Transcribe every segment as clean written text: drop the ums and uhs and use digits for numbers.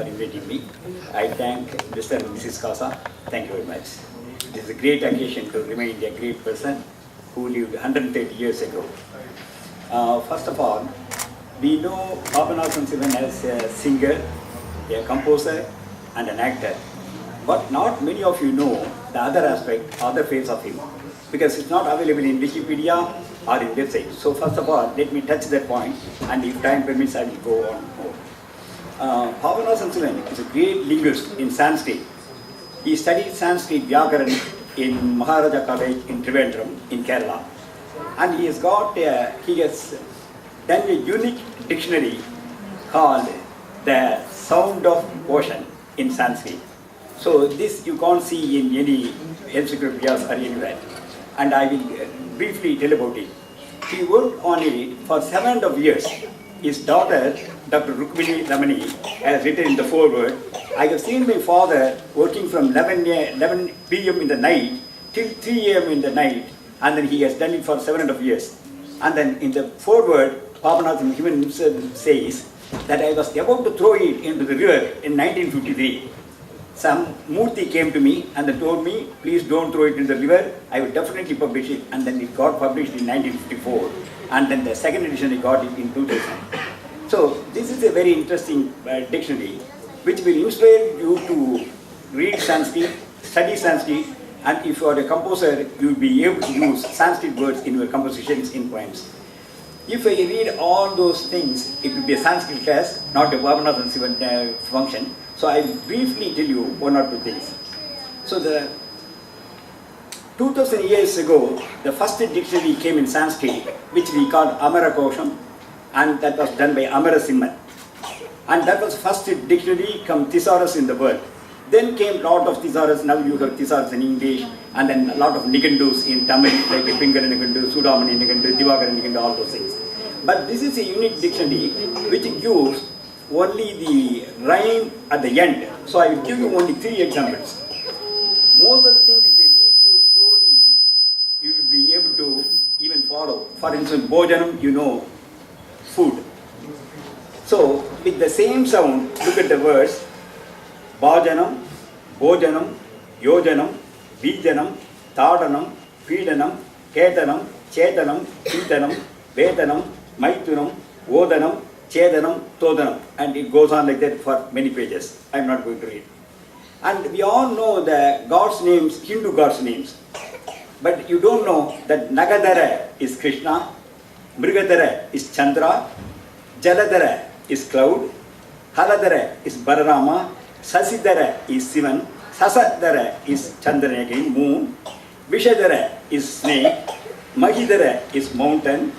for inviting me. I thank Mr. and Mrs. Casa. Thank you very much. It is a great occasion to remind a great person who lived 130 years ago. First of all, we know PAPANASAM SIVAN as a singer, a composer and an actor. But not many of you know the other aspect, other face of him, because it's not available in Wikipedia or in website. So first of all, let me touch that point, and if time permits, I will go on more. PAPANASAM SIVAN is a great linguist in Sanskrit. He studied Sanskrit Vyakaran in Maharaja College in Trivandrum in Kerala. And he has done a unique dictionary called the Sound of Ocean in Sanskrit. So this you can't see in any encyclopedias or anywhere. And I will briefly tell about it. He worked on it for 7 years. His daughter, Dr. Rukmini Ramani, has written in the foreword, I have seen my father working from 11 p.m. in the night till 3 a.m. in the night, and then he has done it for 7 years. And then in the foreword, PAPANASAM SIVAN says that I was about to throw it into the river in 1953. Some Murthy came to me and they told me, please don't throw it in the river, I will definitely publish it. And then it got published in 1954. And then the second edition, I got it in 2000. So this is a very interesting dictionary which will inspire you to read Sanskrit, study Sanskrit, and if you are a composer, you will be able to use Sanskrit words in your compositions in poems. If I read all those things, it will be a Sanskrit class, not a PAPANASAM SIVAN function. So I will briefly tell you 1 or 2 things. So the 2000 years ago, the first dictionary came in Sanskrit, which we called Amarakosham, and that was done by Amarasimhan. And that was first dictionary come thesaurus in the world. Then came lot of thesaurus, now you have thesaurus in English, and then a lot of Nigandus in Tamil, like Pingala Nigandu, Sudamani Nigandu, Divakara Nigandu, all those things. But this is a unique dictionary which gives only the rhyme at the end. So I will give you only 3 examples. Most of the things, if I read you slowly, you will be able to even follow. For instance, Bhojanam, you know, food. So with the same sound, look at the words. Bhajanam, Bhojanam, Yojanam, Bijanam, Tadanam, Pidanam, Ketanam, Chetanam, Chitanam, Vedanam, Maitunam, Vodanam, Chedanam, Todanam, and it goes on like that for many pages. I am not going to read. And we all know the gods' names, Hindu gods' names. But you don't know that Nagadhara is Krishna, Mrigadhara is Chandra, Jaladhara is cloud, Haladhara is Balarama, Sasidhara is Sivan, Sasadhara is Chandra again, moon, Vishadhara is snake, Mahidhara is mountain,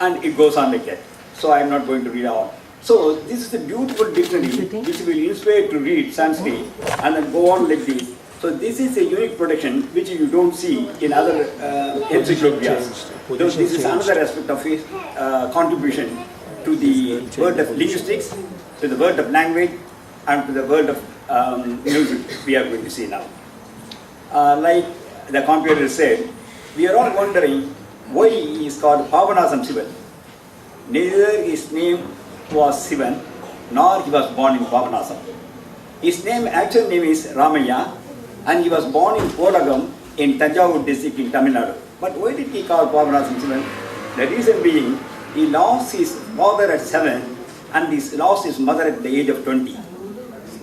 and it goes on like that. So I am not going to read all. So this is a beautiful dictionary which will inspire to read Sanskrit and then go on like this. So this is a unique production which you don't see in other encyclopedias. This is another aspect of his contribution to the world of linguistics, to the world of language, and to the world of music we are going to see now. Like the computer said, we are all wondering why he is called PAPANASAM SIVAN. Neither his name was Sivan, nor he was born in Papanasam. His actual name is Ramaya, and he was born in Kolagam in Tanjavur district in Tamil Nadu. But why did he call PAPANASAM SIVAN? The reason being, he lost his father at 7 and he lost his mother at the age of 20.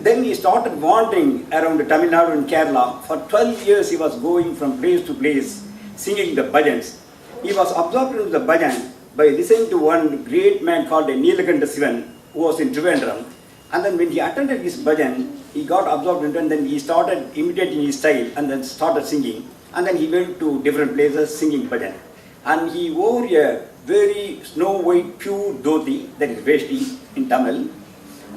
Then he started wandering around Tamil Nadu and Kerala. For 12 years he was going from place to place singing the bhajans. He was absorbed into the bhajan by listening to one great man called Nilakanta Sivan, who was in Trivandrum. And then when he attended his bhajan, he got absorbed into it, and then he started imitating his style and then started singing. And then he went to different places singing bhajan. And he wore a very snow white pure dhoti, that is veshti in Tamil.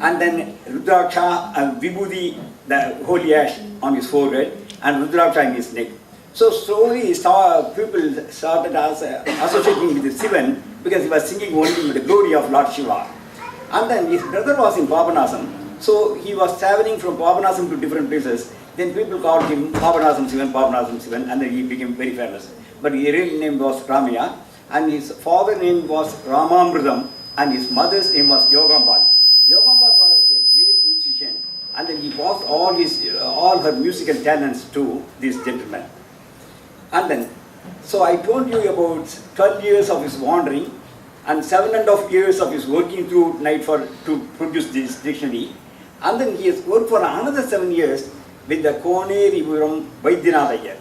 And then Rudraksha and Vibhuti, the holy ash on his forehead, and Rudraksha in his neck. So slowly people started associating with Sivan because he was singing only the glory of Lord Shiva. And then his brother was in Papanasam, so he was traveling from Papanasam to different places. Then people called him PAPANASAM SIVAN, and then he became very famous. But his real name was Ramaya, and his father's name was Ramamridam, and his mother's name was Yogambal. Yogambal was a great musician all her musical talents to this gentleman. And then, so I told you about 12 years of his wandering and 7.5 years of his working through night to produce this dictionary. And then he has worked for another 7 years with the Koneripuram Vaidyanath.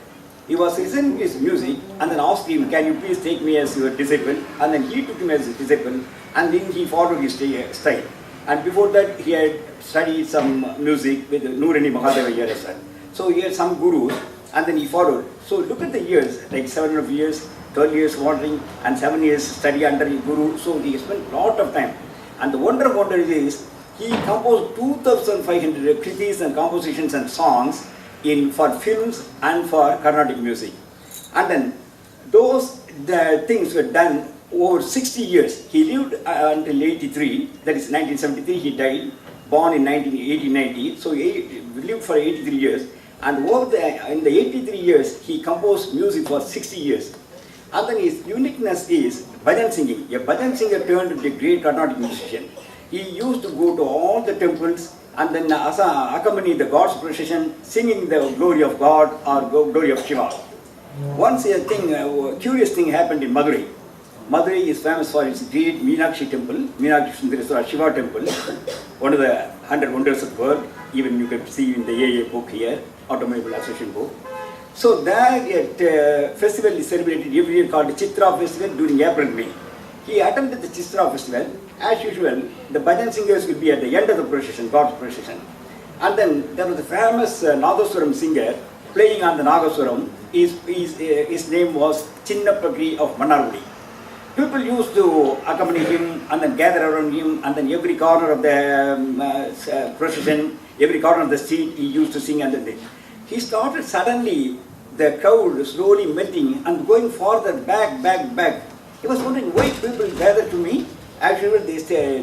He was listening to his music and then asked him, can you please take me as your disciple? And then he took him as a disciple and then he followed his style. And before that he had studied some music with Nurani Mahadeva here as well. So he had some gurus and then he followed. So look at the years, like 7.5 years, 12 years wandering and 7 years study under a guru. So he spent a lot of time. And the wonder of wonders is, he composed 2,500 kritis and compositions and songs for films and for Carnatic music. And then the things were done over 60 years. He lived until 83, that is 1973 he died, born in 1890, so he lived for 83 years. And in the 83 years, he composed music for 60 years. And then his uniqueness is bhajan singing. A bhajan singer turned into a great Carnatic musician. He used to go to all the temples and then accompany the God's procession, singing the glory of God or glory of Shiva. Once a curious thing happened in Madurai. Madurai is famous for its great Meenakshi temple, Meenakshi Sundareswara Shiva temple, one of the 100 wonders of the world. Even you can see in the AA book here, Automobile Association book. So that festival is celebrated every year called the Chitra Festival during April-May. He attended the Chitra Festival. As usual, the bhajan singers will be at the end of the procession, God's procession. And then there was a famous Nagaswaram singer playing on the Nagaswaram. His name was Chinnapagri of Mannargudi. People used to accompany him and then gather around him, and then every corner of the procession, every corner of the street, he used to sing. And then he started suddenly, the crowd slowly melting and going farther back. He was wondering why people gather to me. Actually,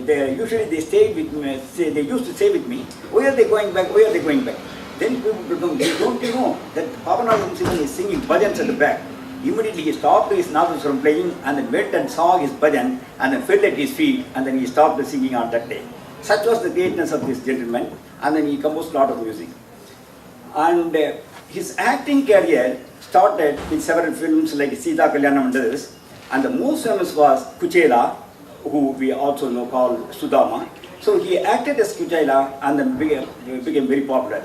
they usually stayed with me. They used to stay with me. Why are they going back? Why are they going back? Then people would come. Don't you know that PAPANASAM SIVAN is singing bhajans at the back? Immediately he stopped his Nagaswaram playing and then went and saw his bhajan and then fell at his feet and then he stopped the singing on that day. Such was the greatness of this gentleman, and then he composed a lot of music. And his acting career started in several films like Sita Kalyanam and others, and the most famous was Kuchela, who we also know called Sudama. So he acted as Kuchela and then became very popular.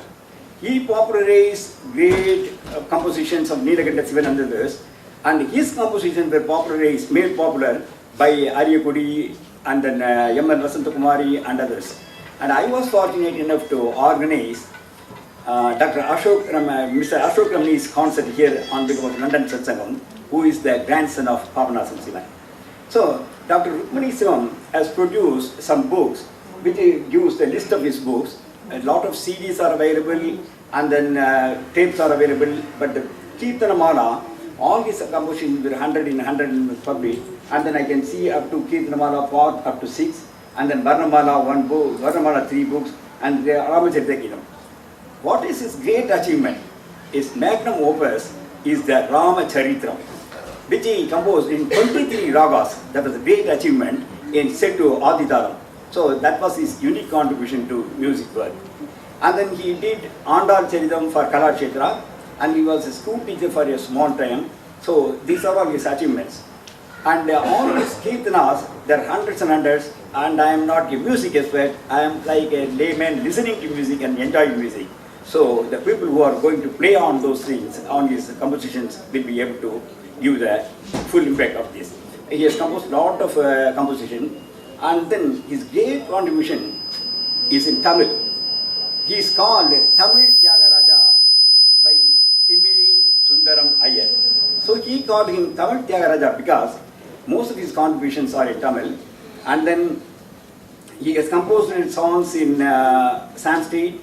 He popularized great compositions of Nilakanta Sivan and others, and his compositions were made popular by Aryakudi and then M.L. Vasantakumari and others. And I was fortunate enough to organize Mr. Ashok Ramani's concert here on behalf of London Satsangam, who is the grandson of PAPANASAM SIVAN. So Dr. Rukmani Sivam has produced some books, which gives a list of his books. A lot of CDs are available and then tapes are available, but the Kirtanamala, all his compositions were 100 in 100 published, and then I can see up to Kirtanamala part up to 6, and then Varnamala 1 book, Varnamala 3 books, and Ramacharita. What is his great achievement? His magnum opus is the Ramacharitra, which he composed in 23 ragas. That was a great achievement in set to Aditaram. So that was his unique contribution to music world. And then he did Andal Charitam for Kalakshetra, and he was a school teacher for a small time. So these are all his achievements. And all his kirtanas, there are hundreds and hundreds, and I am not a music expert. I am like a layman listening to music and enjoying music. So the people who are going to play on those things, on his compositions, will be able to give the full impact of this. He has composed a lot of composition, and then his great contribution is in Tamil. He is called Tamil Tyagaraja by Simili Sundaram Iyer. So he called him Tamil Tyagaraja because most of his contributions are in Tamil, and then he has composed songs in Sanskrit,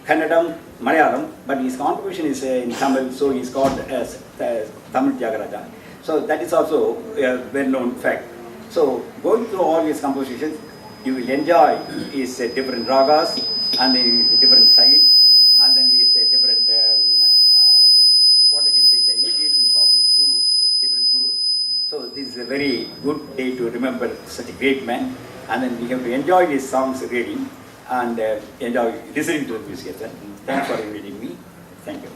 Kannadam, Malayalam, but his contribution is in Tamil, so he is called as Tamil Tyagaraja. So that is also a well-known fact. So going through all his compositions, you will enjoy his different ragas and his different styles, and then his different, what I can say, the imitations of his gurus, different gurus. So this is a very good day to remember such a great man, and then we have to enjoy his songs really. and enjoy listening to the music. Thanks for inviting me. Thank you.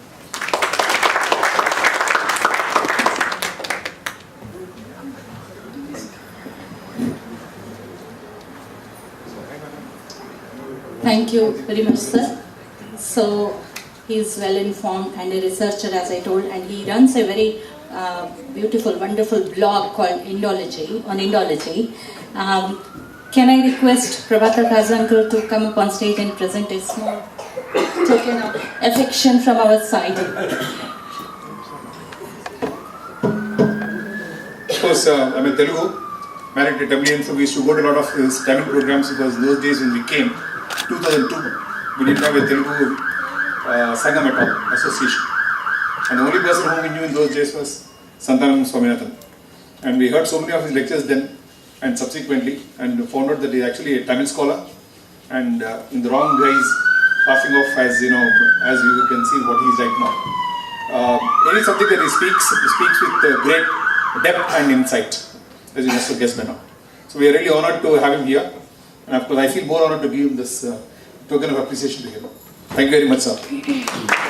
Thank you very much, sir. So, he is well informed and a researcher, as I told, and he runs a very beautiful, wonderful blog called Indology, on Indology. Can I request Prabhakar Kazankar to come up on stage and present a small token of affection from our side? Of course, I'm a Telugu, married to Tamilian, so we used to go to a lot of his Tamil programs because those days when we came, 2002, we didn't have a Telugu Sangam at all, association. And the only person whom we knew in those days was Santanam Swaminathan. And we heard so many of his lectures then and subsequently, and found out that he's actually a Tamil scholar and in the wrong guise, passing off as, you know, as you can see what he's right now. Any subject that he speaks with great depth and insight, as you must have guessed by now. So we are really honored to have him here, and of course I feel more honored to give him this token of appreciation to him. Thank you very much, sir.